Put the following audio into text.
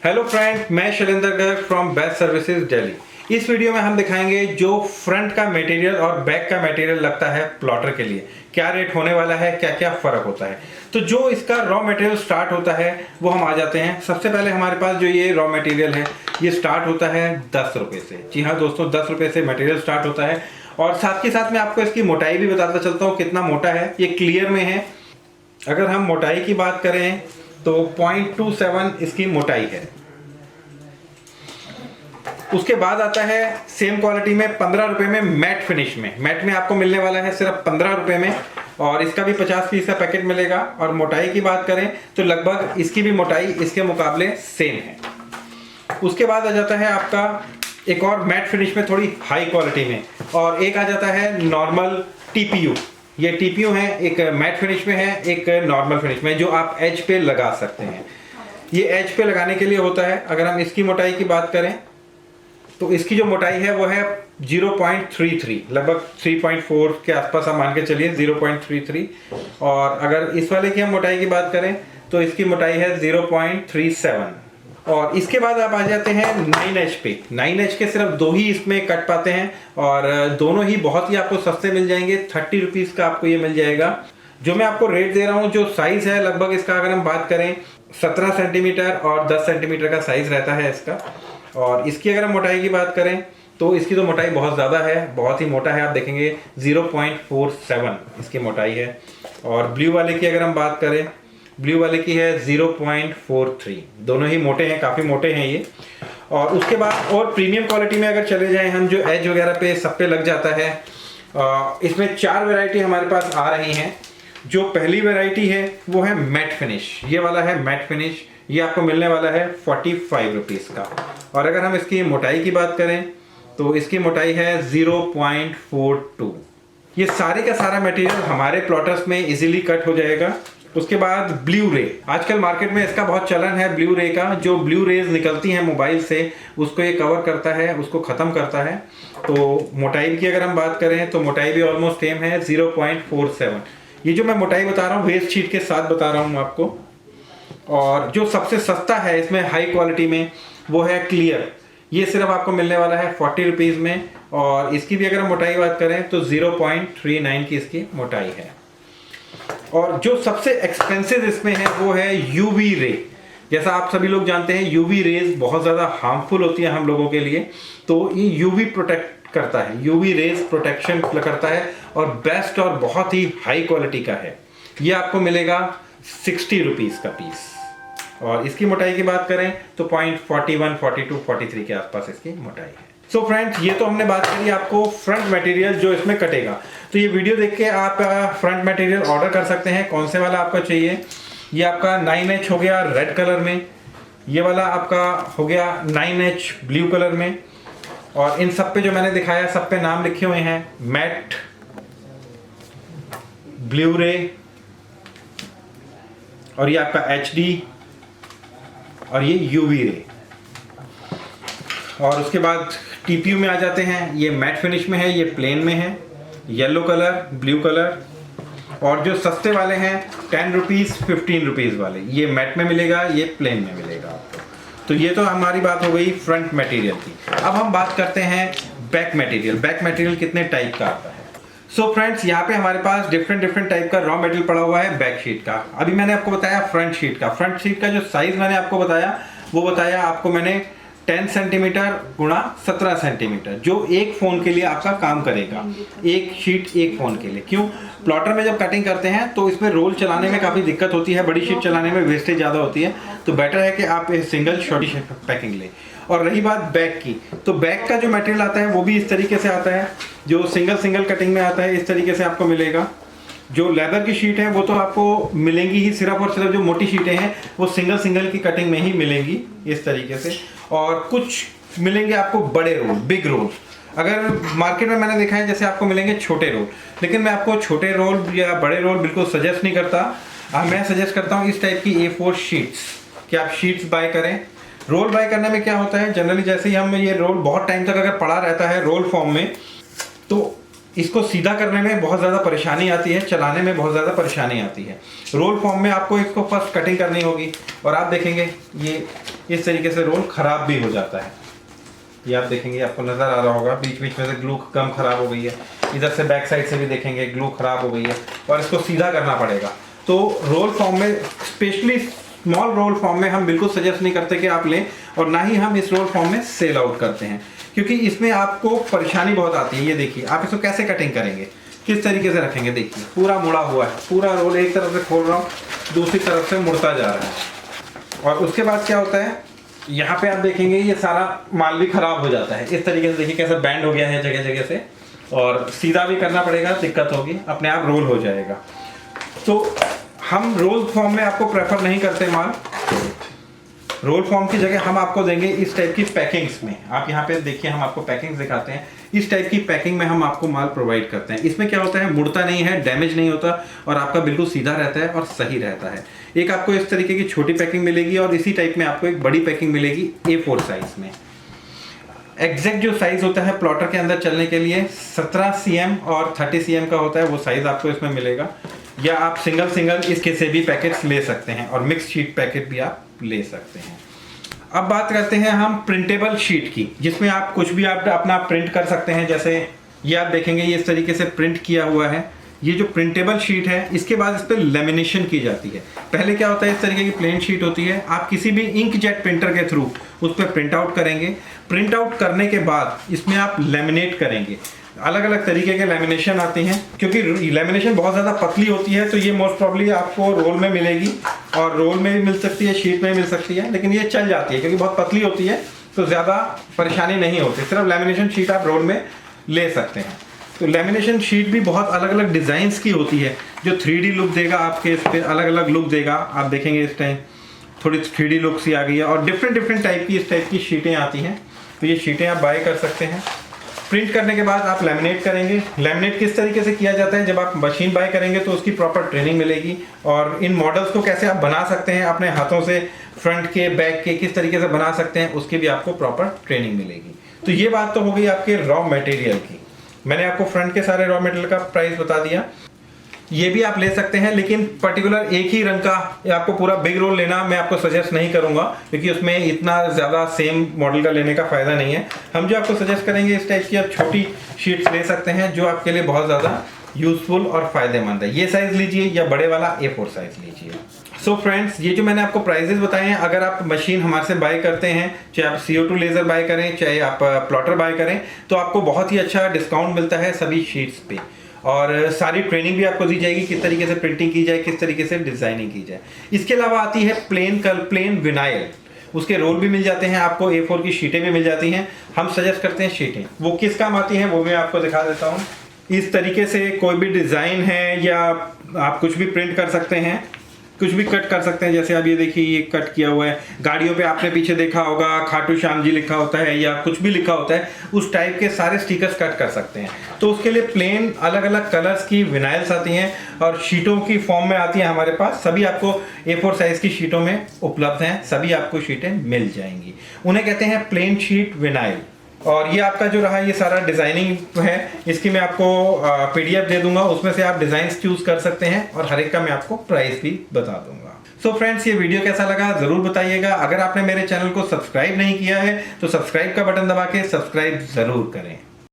Hello friend, मैं Shailendra Garg from best services Delhi. इस video में हम दिखाएंगे जो फ्रंट का मटेरियल और बैक का मटेरियल लगता है प्लॉटर के लिए, क्या रेट होने वाला है, क्या क्या फर्क होता है। तो जो इसका रॉ मटेरियल स्टार्ट होता है वो हम आ जाते हैं। सबसे पहले हमारे पास जो ये रॉ मटेरियल है ये स्टार्ट होता है 10 रुपये से। जी हाँ दोस्तों, 10 रुपये से मटेरियल स्टार्ट होता है। और साथ के साथ मैं आपको इसकी मोटाई भी बताता चलता हूँ कितना मोटा है। ये क्लियर में है। अगर हम मोटाई की बात करें तो 0.27 इसकी मोटाई है। उसके बाद आता है सेम क्वालिटी में 15 रुपए में मैट फिनिश में। मैट में आपको मिलने वाला है सिर्फ 15 रुपए में और इसका भी 50 पीस का पैकेट मिलेगा। और मोटाई की बात करें तो लगभग इसकी भी मोटाई इसके मुकाबले सेम है। उसके बाद आ जाता है आपका एक और मैट फिनिश में थोड़ी हाई क्वालिटी में, और एक आ जाता है नॉर्मल टीपीयू। ये टीपीयू है, एक मैट फिनिश में है, एक नॉर्मल फिनिश में, जो आप एज पे लगा सकते हैं। ये एज पे लगाने के लिए होता है। अगर हम इसकी मोटाई की बात करें तो इसकी जो मोटाई है वो है 0.33, लगभग 3.4 के आसपास आप मान के चलिए, 0.33। और अगर इस वाले की हम मोटाई की बात करें तो इसकी मोटाई है 0.37। और इसके बाद आप आ जाते हैं 9H पे। 9H के सिर्फ दो ही इसमें कट पाते हैं और दोनों ही बहुत ही आपको सस्ते मिल जाएंगे। 30 रुपीज़ का आपको ये मिल जाएगा। जो मैं आपको रेट दे रहा हूँ, जो साइज़ है लगभग इसका अगर हम बात करें 17 सेंटीमीटर और 10 सेंटीमीटर का साइज़ रहता है इसका। और इसकी अगर हम मोटाई की बात करें तो इसकी तो मोटाई बहुत ज़्यादा है, बहुत ही मोटा है। आप देखेंगे 0.47 इसकी मोटाई है। और ब्लू वाले की अगर हम बात करें, ब्लू वाले की है 0.43। दोनों ही मोटे हैं, काफ़ी मोटे हैं ये। और उसके बाद और प्रीमियम क्वालिटी में अगर चले जाएं हम, जो एज वगैरह पे सब पे लग जाता है, इसमें 4 वैरायटी हमारे पास आ रही हैं। जो पहली वैरायटी है वो है मैट फिनिश। ये वाला है मैट फिनिश। ये आपको मिलने वाला है 45 रुपीज़ का। और अगर हम इसकी मोटाई की बात करें तो इसकी मोटाई है 0.42। ये सारे का सारा मटेरियल हमारे प्लॉटर्स में इजीली कट हो जाएगा। उसके बाद ब्लू रे, आजकल मार्केट में इसका बहुत चलन है ब्लू रे का। जो ब्लू रेज निकलती हैं मोबाइल से उसको ये कवर करता है, उसको ख़त्म करता है। तो मोटाई की अगर हम बात करें तो मोटाई भी ऑलमोस्ट सेम है, 0.47। ये जो मैं मोटाई बता रहा हूँ वेस्ट शीट के साथ बता रहा हूँ आपको। और जो सबसे सस्ता है इसमें हाई क्वालिटी में वो है क्लियर। ये सिर्फ आपको मिलने वाला है 40 रुपीज़ में। और इसकी भी अगर हम मोटाई बात करें तो 0.39 की इसकी मोटाई है। और जो सबसे एक्सपेंसिव इसमें है वो है यूवी रे। जैसा आप सभी लोग जानते हैं यूवी रेज बहुत ज़्यादा हार्मफुल होती है हम लोगों के लिए। तो ये यूवी प्रोटेक्ट करता है, यूवी रेज प्रोटेक्शन करता है और बेस्ट और बहुत ही हाई क्वालिटी का है। ये आपको मिलेगा 60 रुपीज़ का पीस। और इसकी मोटाई की बात करें तो 0.41, 42, 43 के आसपास इसकी मोटाई है। सो फ्रेंड्स, ये तो हमने बात करी आपको फ्रंट मटेरियल जो इसमें कटेगा। तो ये वीडियो देख के आप फ्रंट मटेरियल ऑर्डर कर सकते हैं, कौन से वाला आपको चाहिए। ये आपका 9H हो गया रेड कलर में, ये वाला आपका हो गया 9H ब्लू कलर में। और इन सब पे जो मैंने दिखाया सब पे नाम लिखे हुए हैं, मैट, ब्लू रे, और ये आपका HD, और ये यूवी रे। और उसके बाद टीपीयू में आ जाते हैं। ये मैट फिनिश में है, ये प्लेन में है, येलो कलर, ब्लू कलर। और जो सस्ते वाले हैं 10 रुपीज़, 15 रुपीज़ वाले, ये मैट में मिलेगा, ये प्लेन में मिलेगा आपको। तो ये तो हमारी बात हो गई फ्रंट मटेरियल की। अब हम बात करते हैं बैक मटेरियल। बैक मटेरियल कितने टाइप का आता है। सो फ्रेंड्स, यहाँ पे हमारे पास डिफरेंट टाइप का रॉ मटेरियल पड़ा हुआ है बैक शीट का। अभी मैंने आपको बताया फ्रंट शीट का। फ्रंट शीट का जो साइज मैंने आपको बताया वो बताया आपको मैंने 10 सेंटीमीटर गुणा 17 सेंटीमीटर, जो एक फ़ोन के लिए आपका काम करेगा। एक शीट एक फ़ोन के लिए। क्यों? प्लॉटर में जब कटिंग करते हैं तो इसमें रोल चलाने में काफ़ी दिक्कत होती है, बड़ी शीट चलाने में वेस्टेज ज़्यादा होती है। तो बेटर है कि आप सिंगल छोटी पैकिंग लें। और रही बात बैक की, तो बैक का जो मटेरियल आता है वो भी इस तरीके से आता है, जो सिंगल कटिंग में आता है, इस तरीके से आपको मिलेगा। जो लेदर की शीट है वो तो आपको मिलेंगी ही, सिर्फ और सिर्फ जो मोटी शीटें हैं वो सिंगल की कटिंग में ही मिलेंगी इस तरीके से। और कुछ मिलेंगे आपको बड़े रोल, बिग रोल। अगर मार्केट में मैंने देखा है जैसे आपको मिलेंगे छोटे रोल, लेकिन मैं आपको छोटे रोल या बड़े रोल बिल्कुल सजेस्ट नहीं करता। मैं सजेस्ट करता हूँ इस टाइप की A4 शीट्स, कि आप शीट्स बाय करें। रोल बाय करने में क्या होता है, जनरली जैसे ही हम ये रोल बहुत टाइम तक अगर पड़ा रहता है रोल फॉर्म में, तो इसको सीधा करने में बहुत ज़्यादा परेशानी आती है, चलाने में बहुत ज़्यादा परेशानी आती है। रोल फॉर्म में आपको इसको फर्स्ट कटिंग करनी होगी और आप देखेंगे ये इस तरीके से रोल ख़राब भी हो जाता है। ये आप देखेंगे, आपको नज़र आ रहा होगा बीच बीच में से ग्लू गम ख़राब हो गई है, इधर से बैक साइड से भी देखेंगे ग्लू ख़राब हो गई है और इसको सीधा करना पड़ेगा। तो रोल फॉर्म में, स्पेशली स्मॉल रोल फॉर्म में, हम बिल्कुल सजेस्ट नहीं करते कि आप लें, और ना ही हम इस रोल फॉर्म में सेल आउट करते हैं, क्योंकि इसमें आपको परेशानी बहुत आती है। ये देखिए आप इसको कैसे कटिंग करेंगे, किस तरीके से रखेंगे, देखिए पूरा मुड़ा हुआ है, पूरा रोल एक तरफ से खोल रहा हूँ, दूसरी तरफ से मुड़ता जा रहा है। और उसके बाद क्या होता है, यहाँ पे आप देखेंगे ये सारा माल भी खराब हो जाता है। इस तरीके से देखिए कैसे बैंड हो गया है जगह जगह से, और सीधा भी करना पड़ेगा, दिक्कत होगी, अपने आप रोल हो जाएगा। तो हम रोल फॉर्म में आपको प्रेफर नहीं करते माल। रोल फॉर्म की जगह हम आपको देंगे इस टाइप की पैकिंग्स में। आप यहाँ पे देखिए, हम आपको पैकिंग्स दिखाते हैं। इस टाइप की पैकिंग में हम आपको माल प्रोवाइड करते हैं। इसमें क्या होता है, मुड़ता नहीं है, डैमेज नहीं होता और आपका बिल्कुल सीधा रहता है और सही रहता है। एक आपको इस तरीके की छोटी पैकिंग मिलेगी और इसी टाइप में आपको एक बड़ी पैकिंग मिलेगी A4 साइज में। एग्जैक्ट जो साइज होता है प्लॉटर के अंदर चलने के लिए 17 cm और 30 cm का होता है, वो साइज आपको इसमें मिलेगा। या आप सिंगल इसके से भी पैकेट्स ले सकते हैं और मिक्स शीट पैकेट भी आप ले सकते हैं। अब बात करते हैं हम प्रिंटेबल शीट की, जिसमें आप कुछ भी आप अपना प्रिंट कर सकते हैं। जैसे ये आप देखेंगे, ये इस तरीके से प्रिंट किया हुआ है। ये जो प्रिंटेबल शीट है, इसके बाद इस पर लेमिनेशन की जाती है। पहले क्या होता है, इस तरीके की प्लेन शीट होती है, आप किसी भी इंकजेट प्रिंटर के थ्रू उस पर प्रिंट आउट करेंगे। प्रिंट आउट करने के बाद इसमें आप लेमिनेट करेंगे। अलग अलग तरीके के लेमिनेशन आते हैं, क्योंकि लेमिनेशन बहुत ज़्यादा पतली होती है, तो ये मोस्ट प्रॉब्ली आपको रोल में मिलेगी, और रोल में भी मिल सकती है, शीट में भी मिल सकती है, लेकिन ये चल जाती है क्योंकि बहुत पतली होती है, तो ज़्यादा परेशानी नहीं होती। सिर्फ लेमिनेशन शीट आप रोल में ले सकते हैं। तो लेमिनेशन शीट भी बहुत अलग अलग डिज़ाइंस की होती है, जो 3D लुक देगा आपके, इस पर अलग अलग लुक देगा। आप देखेंगे इस टाइम थोड़ी 3D लुक सी आ गई है, और डिफरेंट टाइप की इस टाइप की शीटें आती हैं। तो ये शीटें आप बाय कर सकते हैं। प्रिंट करने के बाद आप लैमिनेट करेंगे। लैमिनेट किस तरीके से किया जाता है, जब आप मशीन बाय करेंगे तो उसकी प्रॉपर ट्रेनिंग मिलेगी, और इन मॉडल्स को कैसे आप बना सकते हैं अपने हाथों से, फ्रंट के, बैक के किस तरीके से बना सकते हैं, उसकी भी आपको प्रॉपर ट्रेनिंग मिलेगी। तो ये बात तो हो गई आपके रॉ मटेरियल की। मैंने आपको फ्रंट के सारे रॉ मटेरियल का प्राइस बता दिया। ये भी आप ले सकते हैं, लेकिन पर्टिकुलर एक ही रंग का आपको पूरा बिग रोल लेना मैं आपको सजेस्ट नहीं करूंगा, क्योंकि उसमें इतना ज़्यादा सेम मॉडल का लेने का फ़ायदा नहीं है। हम जो आपको सजेस्ट करेंगे, इस टाइप की आप छोटी शीट्स ले सकते हैं, जो आपके लिए बहुत ज़्यादा यूजफुल और फ़ायदेमंद है। ये साइज़ लीजिए या बड़े वाला A4 साइज़ लीजिए। सो फ्रेंड्स, ये जो मैंने आपको प्राइजेस बताए हैं, अगर आप मशीन हमारे से बाय करते हैं, चाहे आप CO2 लेज़र बाय करें, चाहे आप प्लॉटर बाय करें, तो आपको बहुत ही अच्छा डिस्काउंट मिलता है सभी शीट्स पे, और सारी ट्रेनिंग भी आपको दी जाएगी, किस तरीके से प्रिंटिंग की जाए, किस तरीके से डिज़ाइनिंग की जाए। इसके अलावा आती है प्लेन विनाइल, उसके रोल भी मिल जाते हैं आपको, A4 की शीटें भी मिल जाती हैं। हम सजेस्ट करते हैं शीटें, वो किस काम आती हैं वो मैं आपको दिखा देता हूँ। इस तरीके से कोई भी डिज़ाइन है, या आप कुछ भी प्रिंट कर सकते हैं, कुछ भी कट कर सकते हैं। जैसे अब ये देखिए, ये कट किया हुआ है, गाड़ियों पे आपने पीछे देखा होगा खाटू श्याम जी लिखा होता है, या कुछ भी लिखा होता है, उस टाइप के सारे स्टिकर्स कट कर सकते हैं। तो उसके लिए प्लेन अलग अलग कलर्स की विनाइल्स आती हैं, और शीटों की फॉर्म में आती हैं हमारे पास। सभी आपको A4 साइज की शीटों में उपलब्ध हैं, सभी आपको शीटें मिल जाएंगी। उन्हें कहते हैं प्लेन शीट विनाइल। और ये आपका जो रहा, ये सारा डिज़ाइनिंग है, इसकी मैं आपको PDF दे दूंगा, उसमें से आप डिज़ाइंस चूज कर सकते हैं, और हर एक का मैं आपको प्राइस भी बता दूंगा। सो फ्रेंड्स, ये वीडियो कैसा लगा ज़रूर बताइएगा। अगर आपने मेरे चैनल को सब्सक्राइब नहीं किया है तो सब्सक्राइब का बटन दबा के सब्सक्राइब ज़रूर करें।